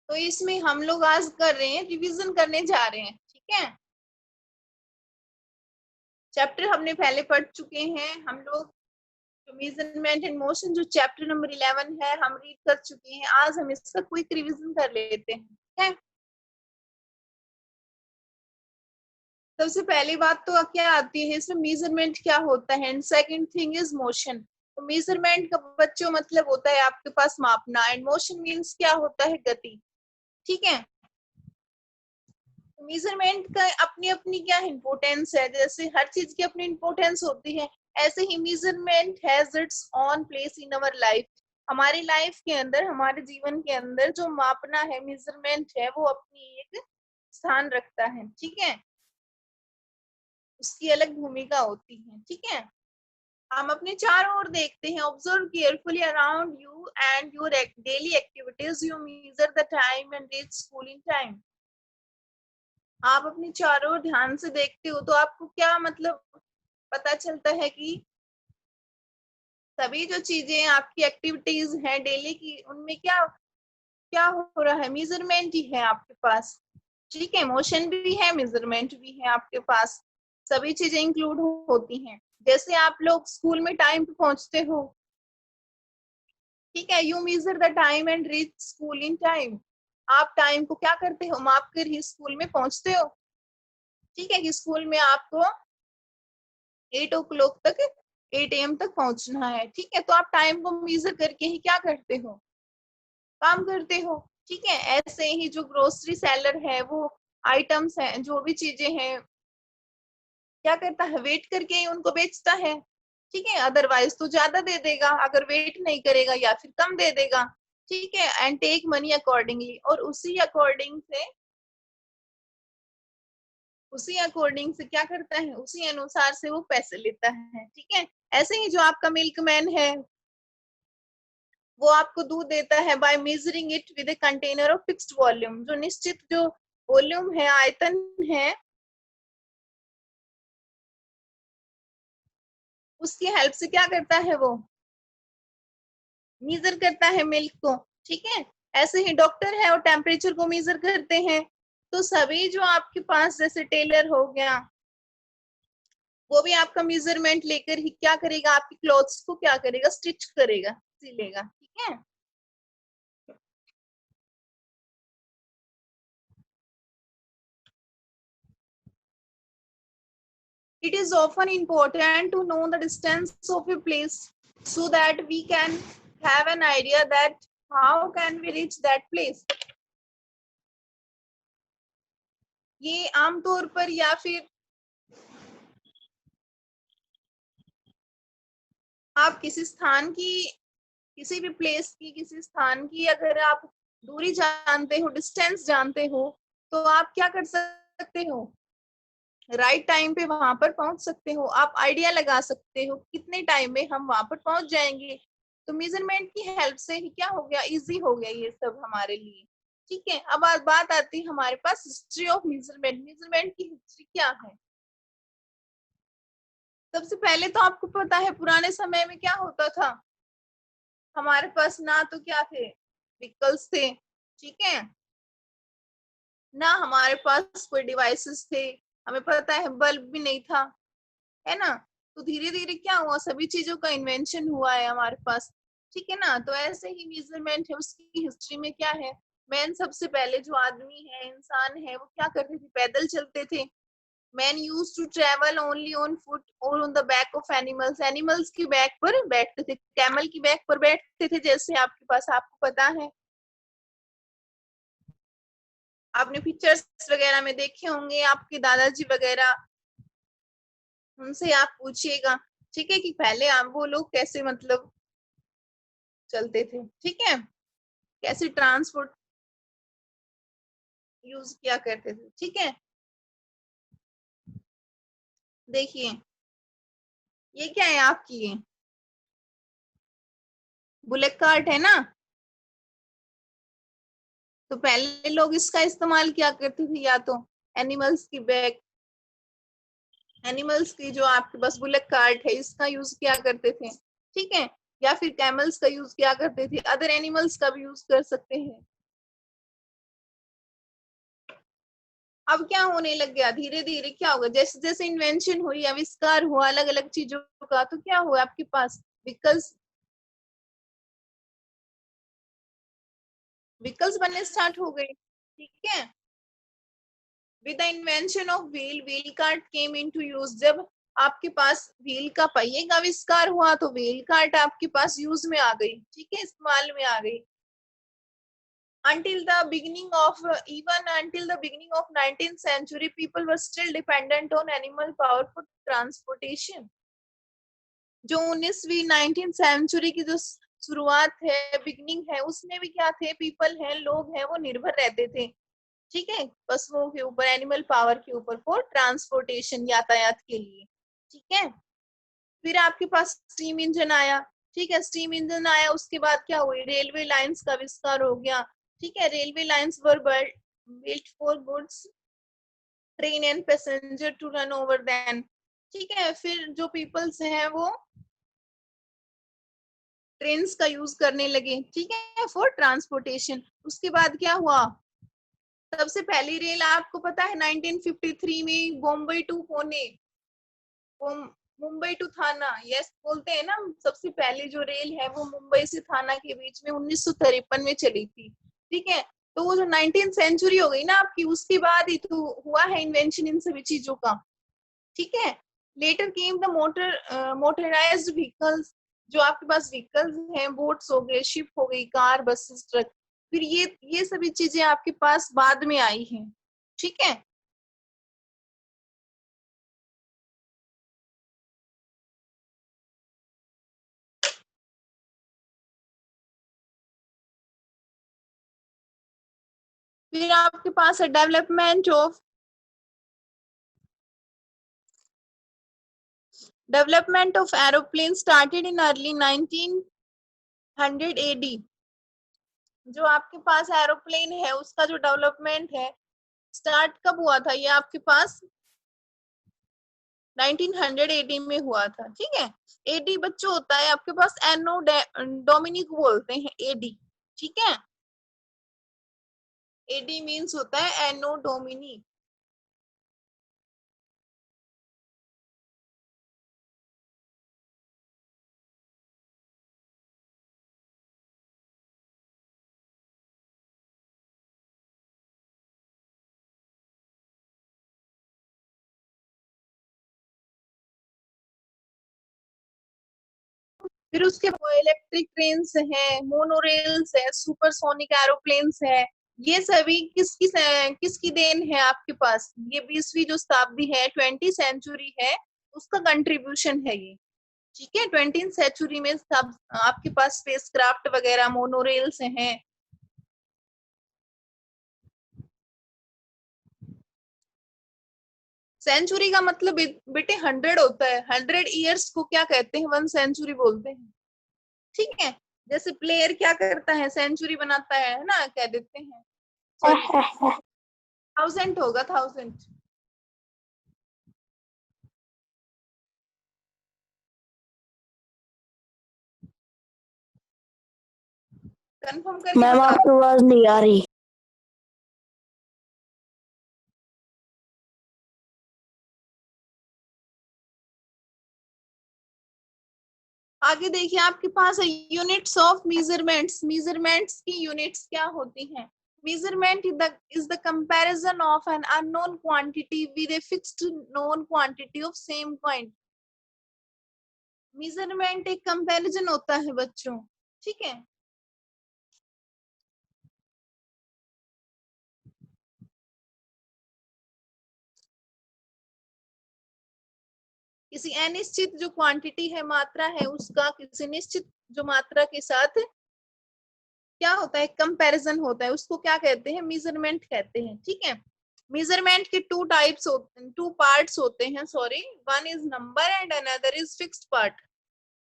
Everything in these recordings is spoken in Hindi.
तो इसमें हम लोग आज कर रहे हैं, रिवीजन करने जा रहे हैं, ठीक है। चैप्टर हमने पहले पढ़ चुके हैं हम लोग। मेजरमेंट एंड मोशन जो चैप्टर नंबर 11 है हम रीड कर चुके हैं। आज हम इसका क्विक रिवीजन कर लेते हैं, ठीक है। सबसे पहली बात तो क्या आती है इसमें, मेजरमेंट क्या होता है, and second thing is motion. तो मेजरमेंट का बच्चों मतलब होता है आपके पास मापना, एंड मोशन मीन्स क्या होता है, गति, ठीक है। मेजरमेंट का अपनी अपनी क्या इंपोर्टेंस है, जैसे हर चीज की अपनी इंपोर्टेंस होती है, ऐसे ही measurement has its on place in our life. हमारी लाइफ के अंदर, हमारे जीवन के अंदर जो मापना है, मेजरमेंट है, वो अपनी एक स्थान रखता है, ठीक है। उसकी अलग भूमिका होती है, ठीक है। हम अपने चारों ओर देखते हैं, observe carefully around you and your daily activities, you measure the time and reach school in time. आप अपने चारों ओर ध्यान से देखते हो तो आपको क्या मतलब पता चलता है कि सभी जो चीजें आपकी एक्टिविटीज हैं डेली की, उनमें क्या क्या हो रहा है, मेजरमेंट ही है आपके पास, ठीक है। मोशन भी है, मेजरमेंट भी है आपके पास, सभी चीजें इंक्लूड होती हैं। जैसे आप लोग स्कूल में टाइम पे पहुंचते हो, ठीक है, you measure the time and reach school in time. आप टाइम को क्या करते हो, माप कर ही स्कूल में पहुंचते हो, ठीक है, कि स्कूल में आपको 8 o'clock तक, 8 AM तक पहुंचना है, ठीक है। तो आप टाइम को मेजर करके ही क्या करते हो, काम करते हो, ठीक है। ऐसे ही जो ग्रोसरी सेलर है, वो आइटम्स हैं, जो भी चीजें हैं, क्या करता है, वेट करके ही उनको बेचता है, ठीक है। अदरवाइज तो ज्यादा दे देगा अगर वेट नहीं करेगा, या फिर कम दे देगा, ठीक है। एंड टेक मनी अकॉर्डिंगली, और उसी अकॉर्डिंग से क्या करता है, उसी अनुसार से वो पैसे लेता है, ठीक है। ऐसे ही जो आपका मिल्कमैन है, वो आपको दूध देता है by measuring it with a container of fixed volume. जो निश्चित जो वॉल्यूम है, आयतन है, उसकी हेल्प से क्या करता है, वो मेजर करता है मिल्क को, ठीक है। ऐसे ही डॉक्टर है और टेम्परेचर को मेजर करते हैं। तो सभी जो आपके पास, जैसे टेलर हो गया, वो भी आपका मेजरमेंट लेकर ही क्या करेगा, आपकी क्लॉथ्स को क्या करेगा, स्टिच करेगा, सिलेगा, ठीक है। It is often important to know the distance of a place so that we can have an idea that how can we reach that place. ये आमतौर पर, या फिर आप किसी स्थान की, किसी भी प्लेस की, किसी स्थान की अगर आप दूरी जानते हो, डिस्टेंस जानते हो, तो आप क्या कर सकते हो, राइट टाइम पे वहां पर पहुंच सकते हो। आप आइडिया लगा सकते हो कितने टाइम में हम वहां पर पहुंच जाएंगे। तो मेजरमेंट की हेल्प से ही क्या हो गया, इजी हो गया ये सब हमारे लिए, ठीक है। अब आज बात आती है हमारे पास हिस्ट्री ऑफ मेजरमेंट। मेजरमेंट की हिस्ट्री क्या है। सबसे पहले तो आपको पता है पुराने समय में क्या होता था, हमारे पास ना तो क्या थे, व्हीकल्स थे, ठीक है, ना हमारे पास कोई डिवाइसेस थे, हमें पता है बल्ब भी नहीं था, है ना। तो धीरे धीरे क्या हुआ, सभी चीजों का इन्वेंशन हुआ है हमारे पास, ठीक है ना। तो ऐसे ही मेजरमेंट है, उसकी हिस्ट्री में क्या है, मैन सबसे पहले जो आदमी है, इंसान है, वो क्या करते थे, पैदल चलते थे। Man use to travel only on foot और on the back of animals. Animals की बैक पर बैठते थे, कैमल की बैक पर बैठते थे, जैसे आपके पास, आपको पता है, आपने पिक्चर्स वगैरह में देखे होंगे, आपके दादाजी वगैरह, उनसे आप पूछिएगा, ठीक है, कि पहले आप वो लोग कैसे मतलब चलते थे, ठीक है, कैसे ट्रांसपोर्ट यूज किया करते थे, ठीक है। देखिए, ये क्या है आपकी, ये बुलेट कार्ट है ना। तो पहले लोग इसका इस्तेमाल क्या करते थे, या तो एनिमल्स की बैग, एनिमल्स की जो आपके पास बुलेट कार्ट है, इसका यूज किया करते थे, ठीक है। या फिर कैमल्स का यूज किया करते थे, अदर एनिमल्स का भी यूज कर सकते हैं, अब क्या होने लग गया, धीरे धीरे क्या होगा, जैसे जैसे इन्वेंशन हुई, आविष्कार हुआ अलग अलग चीजों का, तो क्या हुआ आपके पास व्हीकल्स व्हीकल्स बनने स्टार्ट हो गए। ठीक है, with the invention of wheel, wheel cart came into use. जब आपके पास व्हील का पहिए का आविष्कार हुआ तो व्हील कार्ट आपके पास यूज में आ गई। ठीक है, इस्तेमाल में आ गई। Until the beginning of even until the beginning of 19th century, people were still dependent on animal power for transportation. जो 19वीं 19th सेंचुरी की जो शुरुआत है, बिगनिंग है, उसमें भी क्या थे, पीपल हैं, लोग हैं, वो निर्भर रहते थे। ठीक है, पशुओं के ऊपर, एनिमल पावर के ऊपर, फॉर ट्रांसपोर्टेशन, यातायात के लिए। ठीक है, फिर आपके पास स्टीम इंजन आया। ठीक है, स्टीम इंजन आया, उसके बाद क्या हुई, रेलवे लाइंस का विस्तार हो गया। ठीक है, railway lines were built for goods, train and passenger to run over them। ठीक है, फिर जो पीपल्स हैं वो ट्रेन्स का यूज करने लगे। ठीक है, फॉर ट्रांसपोर्टेशन। उसके बाद क्या हुआ, सबसे पहली रेल आपको पता है 1953 में बॉम्बे टू पुणे, मुंबई टू थाना, यस बोलते हैं ना, सबसे पहली जो रेल है वो मुंबई से थाना के बीच में 1953 में चली थी। ठीक है, तो वो जो 19th सेंचुरी हो गई ना आपकी, उसके बाद ही तो हुआ है इन्वेंशन इन सभी चीजों का। ठीक है, later came the motorised vehicles. जो आपके पास व्हीकल्स हैं, बोट्स हो गए, शिप हो गई, कार, बसेस, ट्रक, फिर ये सभी चीजें आपके पास बाद में आई हैं। ठीक है, फिर आपके पास है development of aeroplane started in early 1900 AD। जो आपके पास एरोप्लेन है उसका जो डेवलपमेंट है, स्टार्ट कब हुआ था, ये आपके पास 1900 AD में हुआ था। ठीक है, एडी बच्चों होता है आपके पास एनो डोमिनी को बोलते हैं, एडी। ठीक है, एडी मीन्स होता है एनो डोमिनी। फिर उसके इलेक्ट्रिक ट्रेन है, मोनोरेल्स है, सुपरसोनिक एरोप्लेन्स है। ये सभी किसकी देन है आपके पास, ये 20वीं जो शताब्दी है, 20 सेंचुरी है, उसका कंट्रीब्यूशन है ये। ठीक है, 20 सेंचुरी में सब आपके पास स्पेस क्राफ्ट वगैरह, मोनोरेल्स हैं। सेंचुरी का मतलब बेटे 100 होता है, 100 ईयर्स को क्या कहते हैं, 1 सेंचुरी बोलते हैं। ठीक है, जैसे प्लेयर क्या करता है, सेंचुरी बनाता है ना, कह देते हैं, सॉरी 1000 होगा, 1000। कंफर्म करके मैम बता आपकी दो। आवाज नहीं आ रही। आगे देखिए, आपके पास है यूनिट्स ऑफ मेजरमेंट्स। मेजरमेंट्स की यूनिट्स क्या होती हैं, measurement is the comparison of an unknown quantity with a fixed known quantity of same kind। Measurement एक कंपैरिजन होता है बच्चों। ठीक है, किसी अनिश्चित जो क्वांटिटी है, मात्रा है, उसका किसी निश्चित जो मात्रा के साथ क्या होता है, कंपैरिजन होता है, उसको क्या कहते हैं, मेजरमेंट कहते हैं। ठीक है, मेजरमेंट के टू पार्ट्स होते हैं, sorry, one is number and another is fixed part.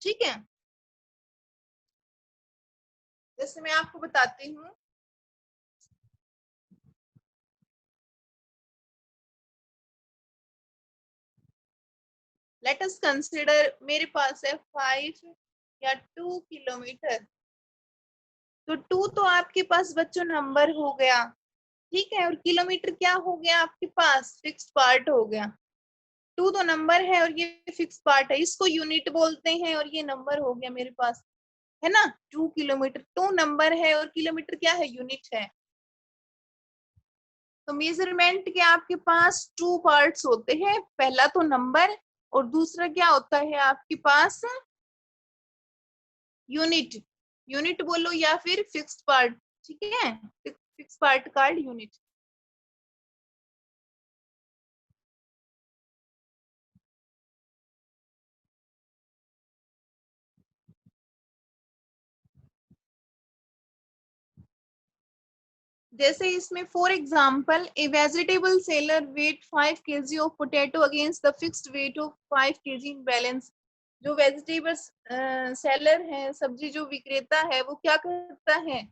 ठीक है, जैसे मैं आपको बताती हूँ, लेट अस कंसिडर, मेरे पास है 5 या 2 किलोमीटर। तो 2 तो आपके पास बच्चों नंबर हो गया। ठीक है। और किलोमीटर क्या हो गया आपके पास, फिक्स्ड पार्ट हो गया। टू तो नंबर है और ये फिक्स पार्ट है, इसको यूनिट बोलते हैं और ये नंबर हो गया मेरे पास, है ना। 2 किलोमीटर, टू नंबर है और किलोमीटर क्या है, यूनिट है। तो मेजरमेंट के आपके पास टू पार्ट्स होते हैं, पहला तो नंबर और दूसरा क्या होता है आपके पास, यूनिट। यूनिट बोलो या फिर फिक्स्ड पार्ट, ठीक है। Fix part card unit. जैसे इसमें for example, a vegetable seller weight 5 kg of potato against the fixed weight of 5 kg in balance. जो वेजिटेबल सेलर है, सब्जी जो विक्रेता है, वो क्या करता है,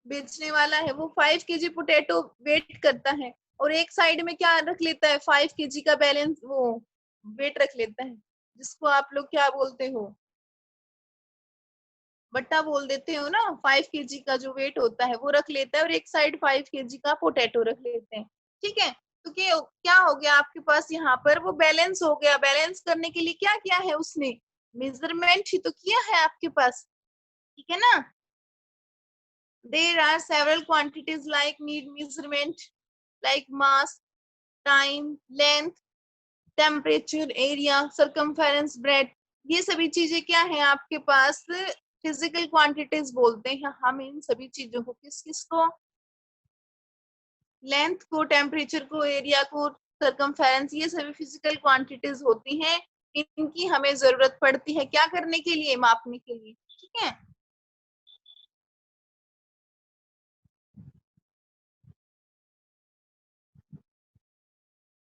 बेचने वाला है, वो 5 kg पोटैटो वेट करता है और एक साइड में क्या रख लेता है, 5 kg का बैलेंस वो वेट रख लेता है, जिसको आप लोग क्या बोलते हो, बट्टा बोल देते हो ना। 5 kg का जो वेट होता है वो रख लेता है और एक साइड 5 kg का पोटैटो रख लेते हैं, ठीक है। तो क्या हो गया आपके पास, यहाँ पर वो बैलेंस हो गया। बैलेंस करने के लिए क्या किया है उसने, मेजरमेंट ही तो किया है आपके पास, ठीक है ना। There are several quantities like need measurement, like mass, time, length, temperature, area, circumference, bread. ये सभी चीजें क्या है आपके पास, फिजिकल क्वांटिटीज बोलते हैं हम इन सभी चीजों को। किस किस को, लेंथ को, टेम्परेचर को, एरिया को, सरकमफेरेंस, ये सभी फिजिकल क्वांटिटीज होती हैं। इनकी हमें जरूरत पड़ती है क्या करने के लिए, मापने के लिए, ठीक है।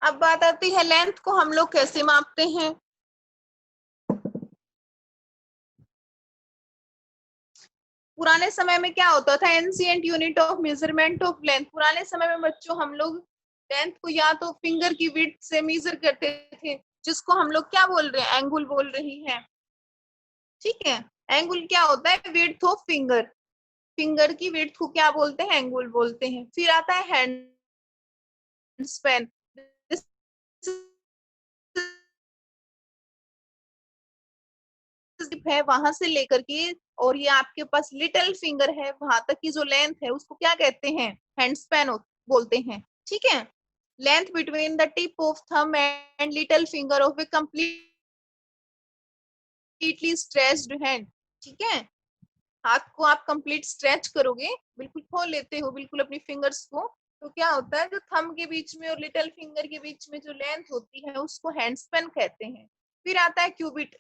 अब बात आती है लेंथ को हम लोग कैसे मापते हैं। पुराने समय में क्या होता था, ancient unit of measurement of length. पुराने समय में बच्चों हम लोग लेंथ को या तो फिंगर की विड्थ से मेजर करते थे, जिसको हम लोग क्या बोल रहे हैं, एंगुल बोल रही हैं, ठीक है। एंगुल क्या होता है, विड्थ ऑफ फिंगर। फिंगर की विड्थ को क्या बोलते हैं, एंगुल बोलते हैं। फिर आता है हैंड स्पैन, है वहां से लेकर के, और ये आपके पास लिटिल फिंगर है, वहां तक की जो लेंथ है उसको क्या कहते हैं, हैंड स्पैन बोलते हैं, ठीक है। Length between the tip of thumb and little finger of A completely stretched hand, ठीक है। हाथ को आप कंप्लीट स्ट्रेच करोगे, बिल्कुल खोल लेते हो बिल्कुल अपनी फिंगर्स को, तो क्या होता है, जो थंब के बीच में और लिटिल फिंगर के बीच में जो लेंथ होती है उसको हैंड स्पैन कहते हैं। फिर आता है क्यूबिट।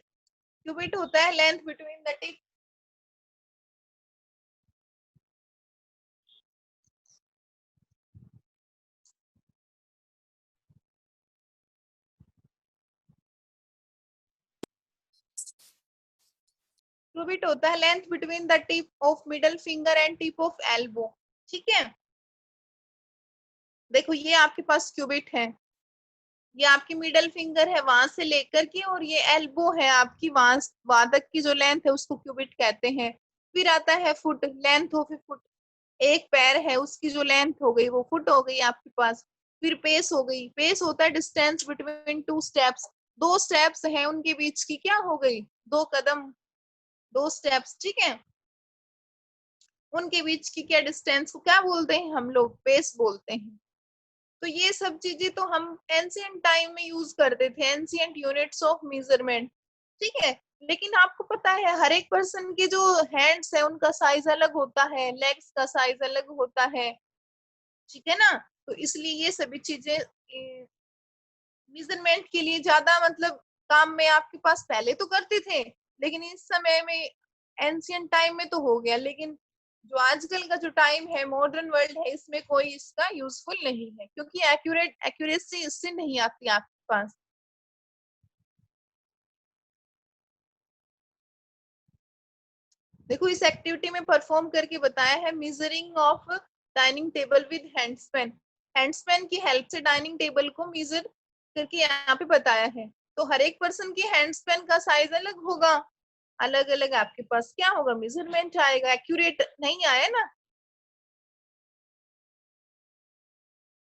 क्यूबिट होता है length between the tip, cubit होता है length between the tip of middle finger and tip of elbow, ठीक है। देखो ये आपके पास क्यूबिट है, ये आपकी मिडल फिंगर है वहां से लेकर के, और ये एल्बो है आपकी, वहां तक की जो लेंथ है उसको क्यूबिट कहते हैं। फिर आता है foot, length of A foot. एक पैर है उसकी जो लेंथ हो गई वो फुट हो गई आपके पास। फिर पेस हो गई, पेस होता है डिस्टेंस बिटवीन टू स्टेप्स। दो स्टेप्स हैं उनके बीच की क्या हो गई, 2 कदम, 2 स्टेप्स, ठीक है। उनके बीच की क्या डिस्टेंस को क्या बोलते हैं हम लोग, पेस बोलते हैं। तो ये सब चीजें तो हम एंशिएंट टाइम में यूज करते थे, एंशिएंट यूनिट्स ऑफ मेजरमेंट, ठीक है। लेकिन आपको पता है हर एक पर्सन के जो हैंड्स है उनका साइज अलग होता है, लेग्स का साइज अलग होता है, ठीक है ना। तो इसलिए ये सभी चीजें मेजरमेंट के लिए ज्यादा मतलब काम में आपके पास पहले तो करते थे, लेकिन इस समय में एंशियंट टाइम में तो हो गया, लेकिन जो आजकल का जो टाइम है, मॉडर्न वर्ल्ड है, इसमें कोई इसका यूजफुल नहीं है, क्योंकि एक्यूरेसी इससे नहीं आती आपके पास। देखो इस एक्टिविटी में परफॉर्म करके बताया है, measuring of dining table with handspan. Handspan की हेल्प से डाइनिंग टेबल को मेजर करके यहाँ पे बताया है। तो हर एक पर्सन की हैंडस्पैन का साइज अलग होगा, अलग अलग आपके पास क्या होगा, मेजरमेंट आएगा, एक्यूरेट नहीं आया ना।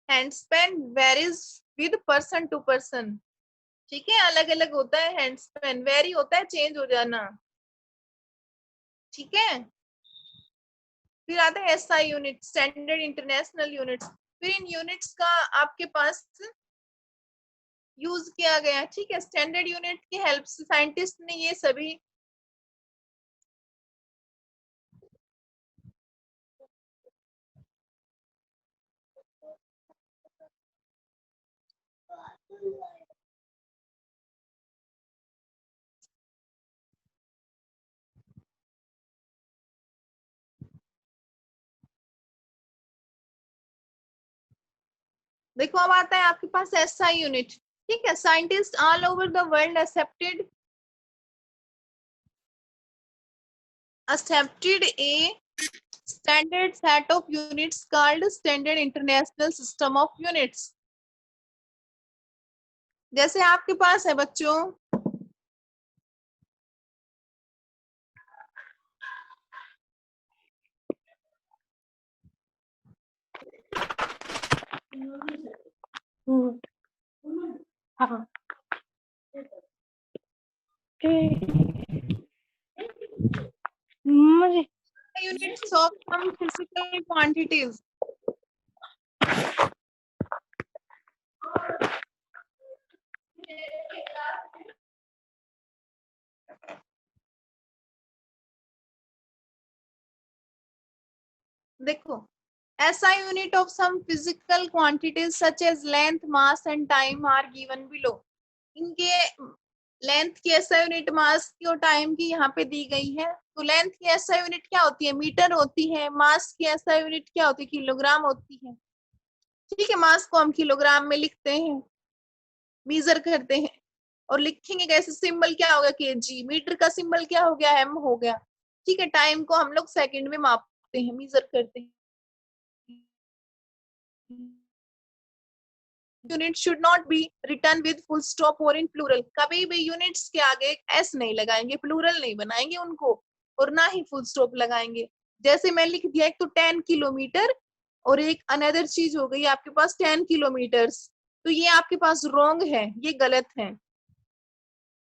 Hand span varies with person to person. ठीक है, अलग अलग होता है हैंड स्पेन, वेरी होता है चेंज हो जाना। ठीक है, फिर आता है SI unit, standard international units. फिर इन यूनिट्स का आपके पास यूज किया गया। ठीक है, स्टैंडर्ड यूनिट की हेल्प से साइंटिस्ट ने ये सभी देखो, अब आता है आपके पास एसआई यूनिट। ठीक है, scientist all over the world accepted a standard set of units called standard international system of units। जैसे आपके पास है बच्चों, हाँ मुझे units of some physical quantities। देखो, SI unit of some physical quantities such as length, mass and time are given below। इनके लेंथ की SI यूनिट, मास की और टाइम की यहाँ पे दी गई है। तो लेंथ की SI यूनिट क्या होती है? मीटर होती है। मास की SI यूनिट क्या होती है? किलोग्राम होती है। ठीक है, मास को हम किलोग्राम में लिखते हैं, मीजर करते हैं। और लिखेंगे कैसे? सिंबल क्या हो गया? केजी। मीटर का सिंबल क्या हो गया? एम हो गया। ठीक है, टाइम को हम लोग सेकंड में मापते हैं, मीजर करते हैं। Unit should not be return with full stop और इन प्लूरल। कभी भी यूनिट्स के आगे एस नहीं लगाएंगे, प्लूरल नहीं बनाएंगे उनको, और ना ही फुल स्टॉप लगाएंगे। जैसे मैं लिख दिया एक तो 10 किलोमीटर, और एक अनदर चीज हो गई आपके पास 10 किलोमीटर्स, तो ये आपके पास रॉन्ग है, ये गलत है।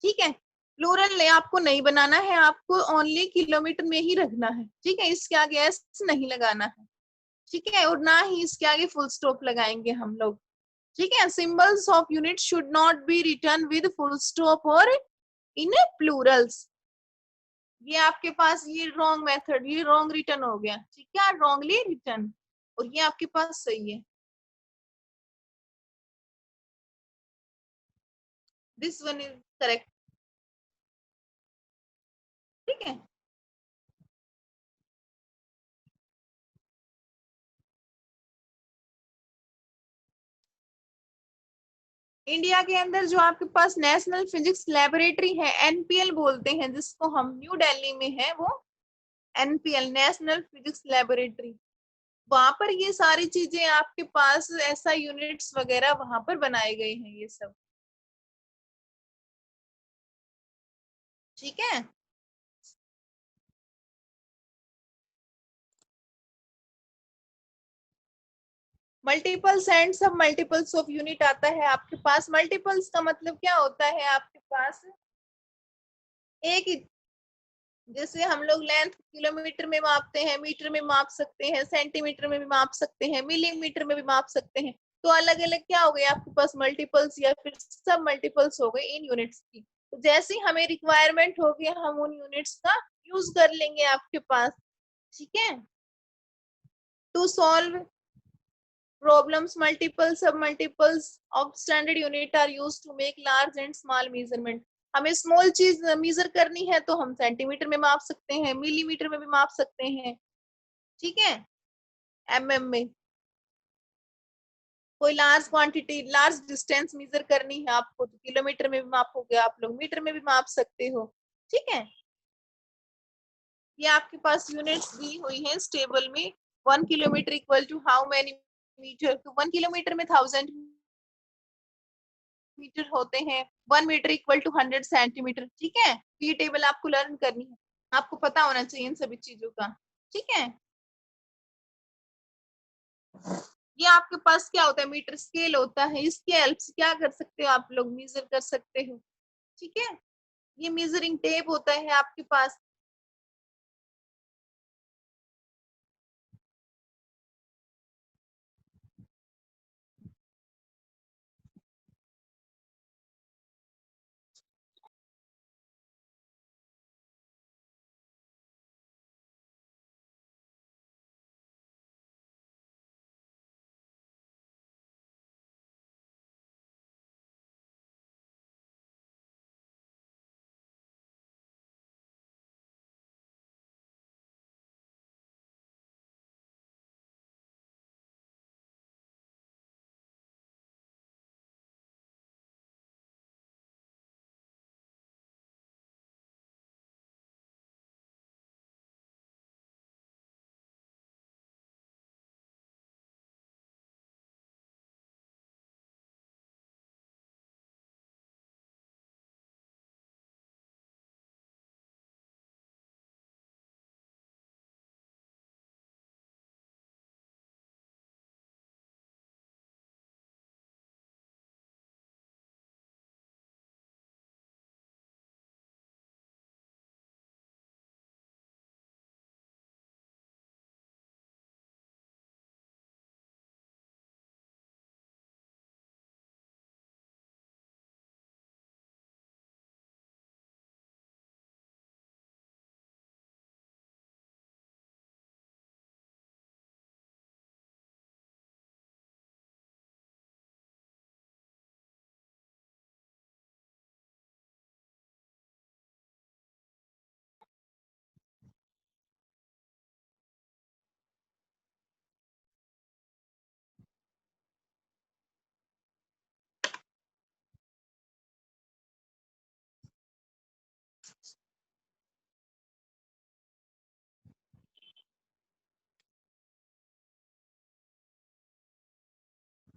ठीक है, प्लूरल ने आपको नहीं बनाना है, आपको ओनली किलोमीटर में ही रखना है। ठीक है, इसके आगे एस नहीं लगाना है। ठीक है, और ना ही इसके आगे फुल स्टॉप लगाएंगे हम लोग। ठीक है, symbols of unit should not be return with full stop और इन प्लूरल्स। ये आपके पास ये रॉन्ग मेथड, ये रॉन्ग रिटर्न हो गया। ठीक है, रॉन्गली रिटर्न, और ये आपके पास सही है। This one is correct. ठीक है, इंडिया के अंदर जो आपके पास नेशनल फिजिक्स लेबोरेटरी है, एनपीएल बोलते हैं जिसको हम, न्यू दिल्ली में है वो एनपीएल, नेशनल फिजिक्स लेबोरेटरी। वहां पर ये सारी चीजें आपके पास, ऐसा यूनिट्स वगैरह वहां पर बनाए गए हैं ये सब। ठीक है, मल्टीपल्स एंड सब मल्टीपल्स ऑफ यूनिट आता है आपके पास। मल्टीपल्स का मतलब क्या होता है? आपके पास एक ही, जैसे हम लोग लेंथ किलोमीटर में मापते हैं, मीटर में माप सकते हैं, सेंटीमीटर में भी माप सकते हैं, मिलीमीटर में भी माप सकते हैं। तो अलग अलग क्या हो गए आपके पास? मल्टीपल्स या फिर सब मल्टीपल्स हो गए इन यूनिट्स की। तो जैसे ही हमें रिक्वायरमेंट होगी हम उन यूनिट्स का यूज कर लेंगे आपके पास। ठीक है, to solve problems multiple sub multiples of standard unit are used to make large and small measurement। हमें स्मॉल चीज मेजर करनी है तो हम सेंटीमीटर में माप सकते हैं, मिलीमीटर में भी माप सकते हैं। ठीक है, एमएम में। कोई large quantity, large distance measure करनी है आपको तो किलोमीटर में भी मापोगे आप लोग, मीटर में भी माप सकते हो। ठीक है, ये आपके पास यूनिट्स दी हुई है स्टेबल में। 1 kilometre equal to how many metre? तो 1 किलोमीटर में 1000 मीटर होते हैं। 1 मीटर इक्वल टू 100 सेंटीमीटर। ठीक है, ये टेबल आपको लर्न करनी है, आपको पता होना चाहिए इन सभी चीजों का। ठीक है, ये आपके पास क्या होता है, मीटर स्केल होता है, इसके हेल्प से क्या कर सकते हो आप लोग, मेजर कर सकते हो। ठीक है, ये मेजरिंग टेप होता है आपके पास।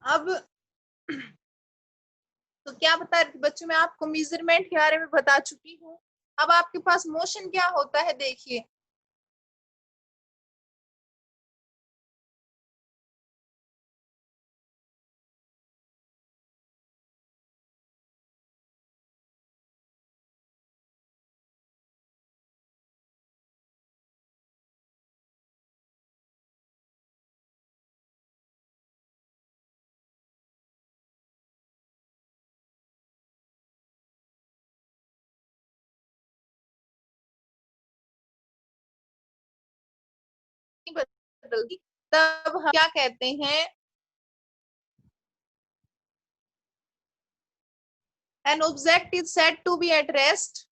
अब तो क्या बता रही थी बच्चों, मैं आपको मेजरमेंट के बारे में बता चुकी हूँ। अब आपके पास मोशन क्या होता है, देखिए। बदलती, तब हम क्या कहते हैं, an object is said to be at rest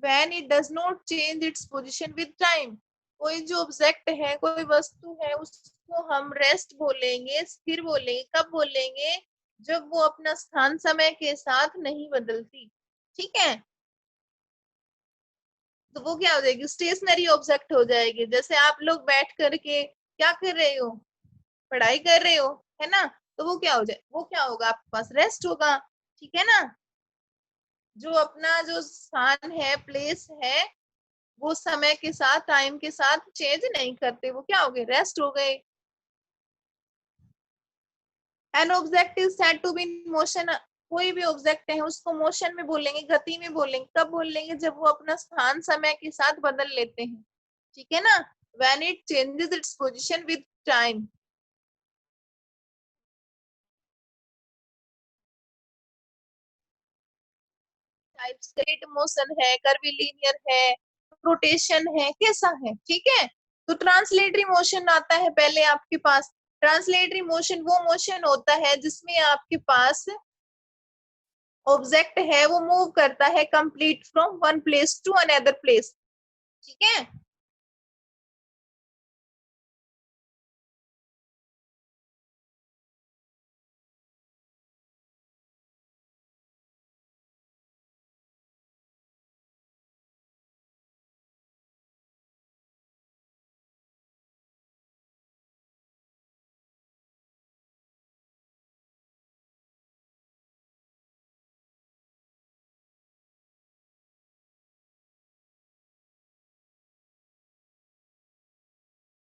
when it does not change its position with time। कोई जो ऑब्जेक्ट है, कोई वस्तु है, उसको हम रेस्ट बोलेंगे, स्थिर बोलेंगे, कब बोलेंगे, जब वो अपना स्थान समय के साथ नहीं बदलती। ठीक है, तो वो क्या हो जाएगी, स्टेशनरी ऑब्जेक्ट हो जाएगी। जैसे आप लोग बैठ करके क्या कर रहे हो, पढ़ाई कर रहे हो, है ना, तो वो क्या हो जाए, वो क्या होगा, आपके पास रेस्ट होगा। ठीक है ना, जो अपना जो स्थान है, प्लेस है, वो समय के साथ, टाइम के साथ चेंज नहीं करते, वो क्या हो गए, रेस्ट हो गए। An object is said to be in motion, कोई भी ऑब्जेक्ट है उसको मोशन में बोलेंगे, गति में बोलेंगे, कब बोलेंगे, जब वो अपना स्थान समय के साथ बदल लेते हैं। ठीक है ना, when it changes its position with time. Type straight motion है, कर्वीलिनियर है, रोटेशन है, कैसा है। ठीक है, तो ट्रांसलेटरी मोशन आता है पहले आपके पास। ट्रांसलेटरी मोशन वो मोशन होता है जिसमें आपके पास ऑब्जेक्ट है, वो मूव करता है complete from one place to another place. ठीक है,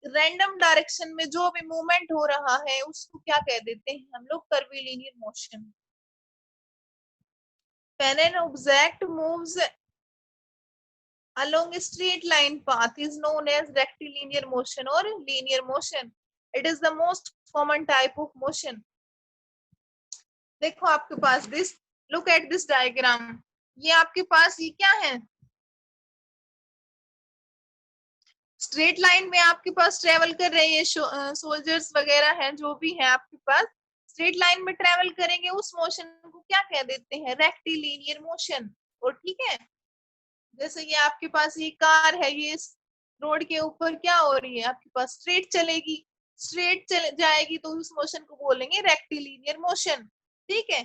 रैंडम डायरेक्शन में जो भी मूवमेंट हो रहा है उसको क्या कह देते हैं हम लोग, curvilinear motion. When an object moves along a straight line path is known as rectilinear motion or linear motion. It is the most common type of motion. देखो आपके पास this, look at this diagram. ये आपके पास ये क्या है, स्ट्रेट लाइन में आपके पास ट्रेवल कर रहे हैं सोल्जर्स वगैरह हैं, जो भी है आपके पास स्ट्रेट लाइन में ट्रेवल करेंगे, उस मोशन को क्या कह देते हैं, रेक्टिलिनियर मोशन। और ठीक है, जैसे ये आपके पास ये कार है, ये रोड के ऊपर क्या हो रही है, आपके पास स्ट्रेट चलेगी, स्ट्रेट चल जाएगी तो उस मोशन को बोलेंगे रेक्टिलिनियर मोशन। ठीक है,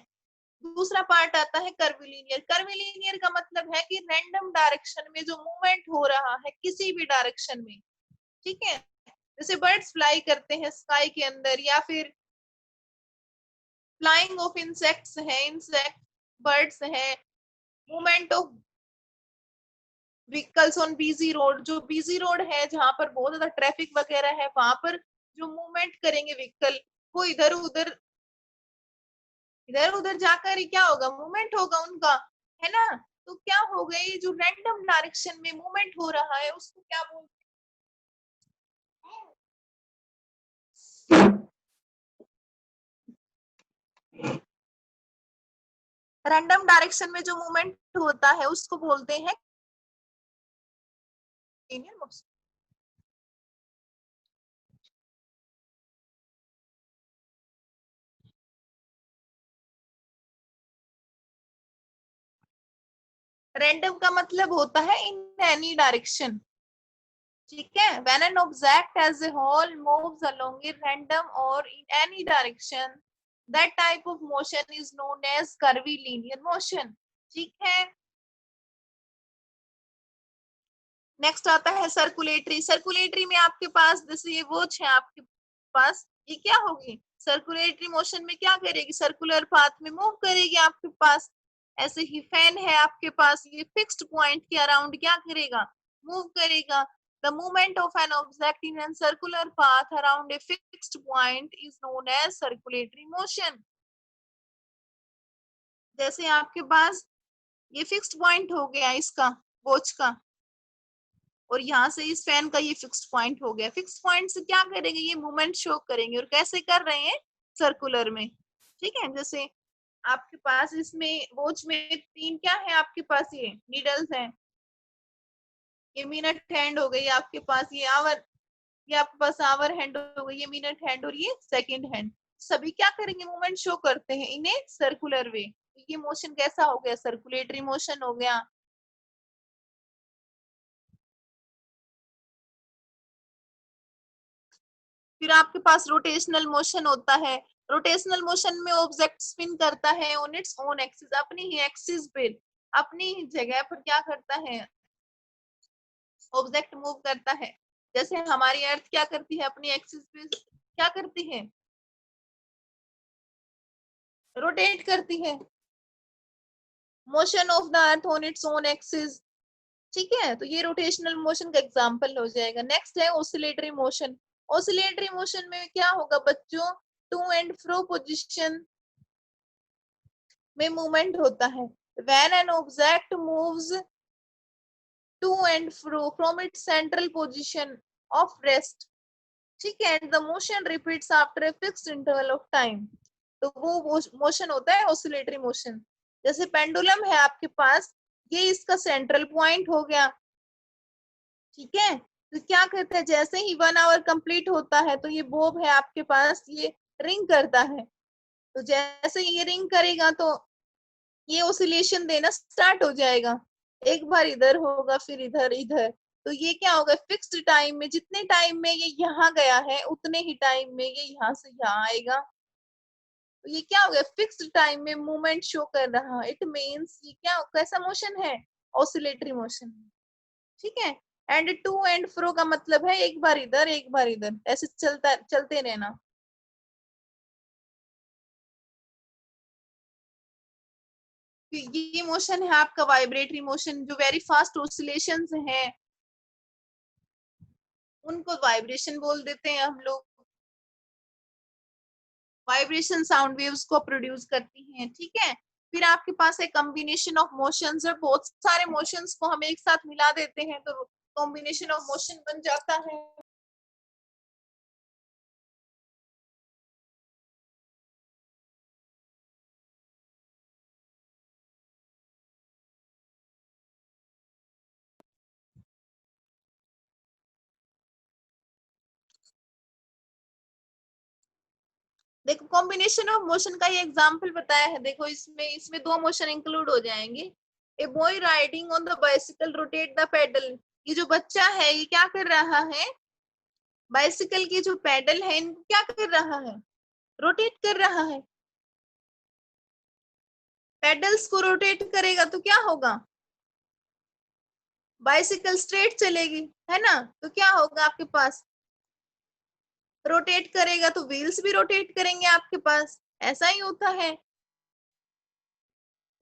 दूसरा पार्ट आता है कर्विलिनियर। कर्विलिनियर का मतलब है कि रैंडम डायरेक्शन में जो मूवमेंट हो रहा है किसी भी डायरेक्शन में। ठीक है, जैसे बर्ड्स फ्लाई करते हैं स्काई के अंदर, या फिर फ्लाइंग ऑफ इंसेक्ट्स है, इंसेक्ट बर्ड्स है, movement of vehicles on busy road, जो बिजी रोड है जहां पर बहुत ज्यादा ट्रैफिक वगैरह है, वहां पर जो मूवमेंट करेंगे व्हीकल, वो इधर उधर जाकर ही क्या होगा, मूवमेंट होगा उनका, है ना। तो क्या हो गई, जो रैंडम डायरेक्शन में मूवमेंट हो रहा है उसको क्या बोलते हैं, रैंडम डायरेक्शन में जो मूवमेंट होता है उसको बोलते हैं लीनियर मोशन। रैंडम का मतलब होता है इन एनी डायरेक्शन। ठीक है, when an object as a whole moves along a random or in any direction, that type of motion is known as curvilinear motion। ठीक है, नेक्स्ट आता है सर्कुलेटरी। सर्कुलेटरी में आपके पास जैसे ये वॉच है आपके पास, ये क्या होगी, सर्कुलेटरी मोशन में क्या करेगी, सर्कुलर पाथ में मूव करेगी आपके पास। ऐसे ही फैन है आपके पास, ये फिक्स्ड पॉइंट के अराउंड क्या करेगा, मूव करेगा। The movement of an object in an circular path around a fixed point is known as circulatory motion. जैसे आपके पास ये फिक्स्ड पॉइंट हो गया इसका, वॉच का, और यहाँ से इस फैन का ये फिक्स्ड पॉइंट हो गया। फिक्स्ड पॉइंट से क्या करेंगे, ये मूवमेंट शो करेंगे, और कैसे कर रहे हैं, सर्कुलर में। ठीक है, जैसे आपके पास इसमें वॉच में तीन क्या है आपके पास, ये नीडल्स हैं, ये मिनट हैंड हो गई आपके पास, ये आवर, ये आपके पास आवर हैंड हो गई, ये मिनट हैंड, और ये सेकंड हैंड। सभी क्या करेंगे, मूवमेंट शो करते हैं इन ए सर्कुलर वे। ये मोशन कैसा हो गया, सर्कुलेटरी मोशन हो गया। फिर आपके पास रोटेशनल मोशन होता है। रोटेशनल मोशन में ऑब्जेक्ट स्पिन करता है ऑन इट्स ओन एक्सिस, अपनी ही एक्सिस पे, अपनी ही जगह पर क्या करता है, ऑब्जेक्ट मूव करता है। जैसे हमारी अर्थ क्या करती है, अपनी एक्सिस पे क्या करती है, रोटेट करती है। Motion of the earth on its own axis. ठीक है, तो ये रोटेशनल मोशन का एग्जांपल हो जाएगा। नेक्स्ट है ऑसिलेटरी मोशन। ऑसिलेटरी मोशन में क्या होगा बच्चों, टू एंड फ्रो पोजीशन में मूवमेंट होता है। When an object moves to and fro from its central position of rest, ठीक है, and the motion repeats after a fixed interval of time, तो वो मोशन होता है ऑसिलेटरी मोशन। जैसे पेंडुलम है आपके पास, ये इसका सेंट्रल पॉइंट हो गया। ठीक है, तो क्या कहते हैं, जैसे ही 1 आवर कंप्लीट होता है तो ये बोब है आपके पास, ये रिंग करता है। तो जैसे ये रिंग करेगा तो ये ओसिलेशन देना स्टार्ट हो जाएगा, एक बार इधर होगा फिर इधर इधर। तो ये क्या होगा, फिक्स्ड टाइम में, जितने टाइम में ये यहाँ गया है उतने ही टाइम में ये यहाँ से यहाँ आएगा। तो ये क्या हो गया, फिक्स्ड टाइम में मूवमेंट शो कर रहा है। इट मींस ये क्या, कैसा मोशन है, ऑसिलेटरी मोशन। ठीक है, एंड टू एंड फ्रो का मतलब है एक बार इधर एक बार इधर, ऐसे चलते रहना। ये मोशन है आपका वाइब्रेटरी मोशन, जो वेरी फास्ट ऑसिलेशंस है। उनको वाइब्रेशन बोल देते हैं हम लोग। वाइब्रेशन साउंड वेव्स को प्रोड्यूस करती हैं, ठीक है। फिर आपके पास एक कॉम्बिनेशन ऑफ मोशंस है, बहुत सारे मोशंस को हम एक साथ मिला देते हैं तो कॉम्बिनेशन ऑफ मोशन बन जाता है। देखो कॉम्बिनेशन ऑफ मोशन का ये एग्जांपल बताया है, देखो इसमें इसमें दो मोशन इंक्लूड हो जाएंगे। A boy riding on the bicycle rotate the pedal. ये जो बच्चा है ये क्या कर रहा है, बाइसिकल की जो पेडल है इनको क्या कर रहा है, रोटेट कर रहा है। पेडल्स को रोटेट करेगा तो क्या होगा, बाइसिकल स्ट्रेट चलेगी, है ना। तो क्या होगा आपके पास, रोटेट करेगा तो व्हील्स भी रोटेट करेंगे आपके पास, ऐसा ही होता है।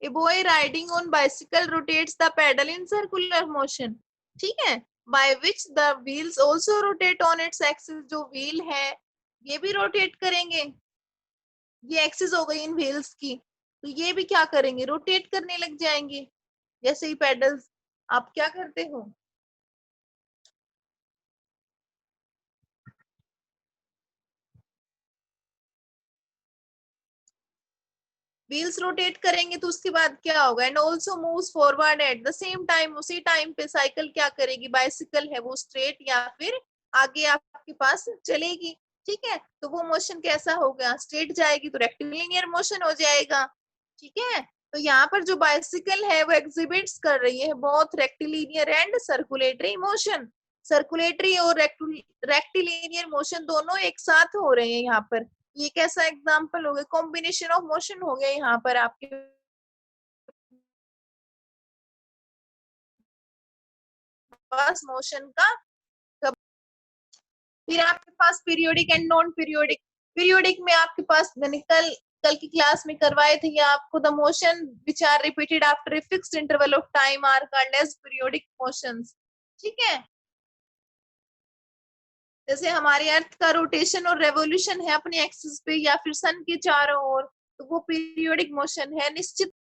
A boy riding on bicycle rotates the pedal in circular motion, ठीक है, by which the wheels also rotate on its axis। जो व्हील है ये भी रोटेट करेंगे, ये एक्सिस हो गई इन व्हील्स की, तो ये भी क्या करेंगे, रोटेट करने लग जाएंगे जैसे ही पेडल्स। आप क्या करते हो, व्हील्स रोटेट करेंगे तो उसके बाद क्या होगा, and also moves forward at the same time. उसी टाइम पे साइकिल क्या करेगी, बाइसिकल है वो स्ट्रेट या फिर आगे आपके पास चलेगी, ठीक है। तो वो मोशन कैसा होगा, स्ट्रेट जाएगी तो रेक्टिलिनियर मोशन हो जाएगा, ठीक है। तो यहाँ पर जो बाइसिकल है वो एग्जिबिट्स कर रही है both rectilinear and circulatory motion. Circulatory और रेक्टिलिनियर मोशन दोनों एक साथ हो रहे हैं यहाँ पर। ये कैसा एग्जाम्पल हो गया, कॉम्बिनेशन ऑफ मोशन हो गया यहाँ पर आपके पास मोशन का। फिर आपके पास periodic and non periodic. Periodic में आपके पास मैंने कल कल की क्लास में करवाए थे ये आपको, the motion which are repeated after a fixed interval of time are called as periodic motions, ठीक है। जैसे हमारे अर्थ का रोटेशन और रेवोल्यूशन है अपने एक्सिस पे या फिर सन के चारों ओर, तो वो पीरियोडिक मोशन है। निश्चित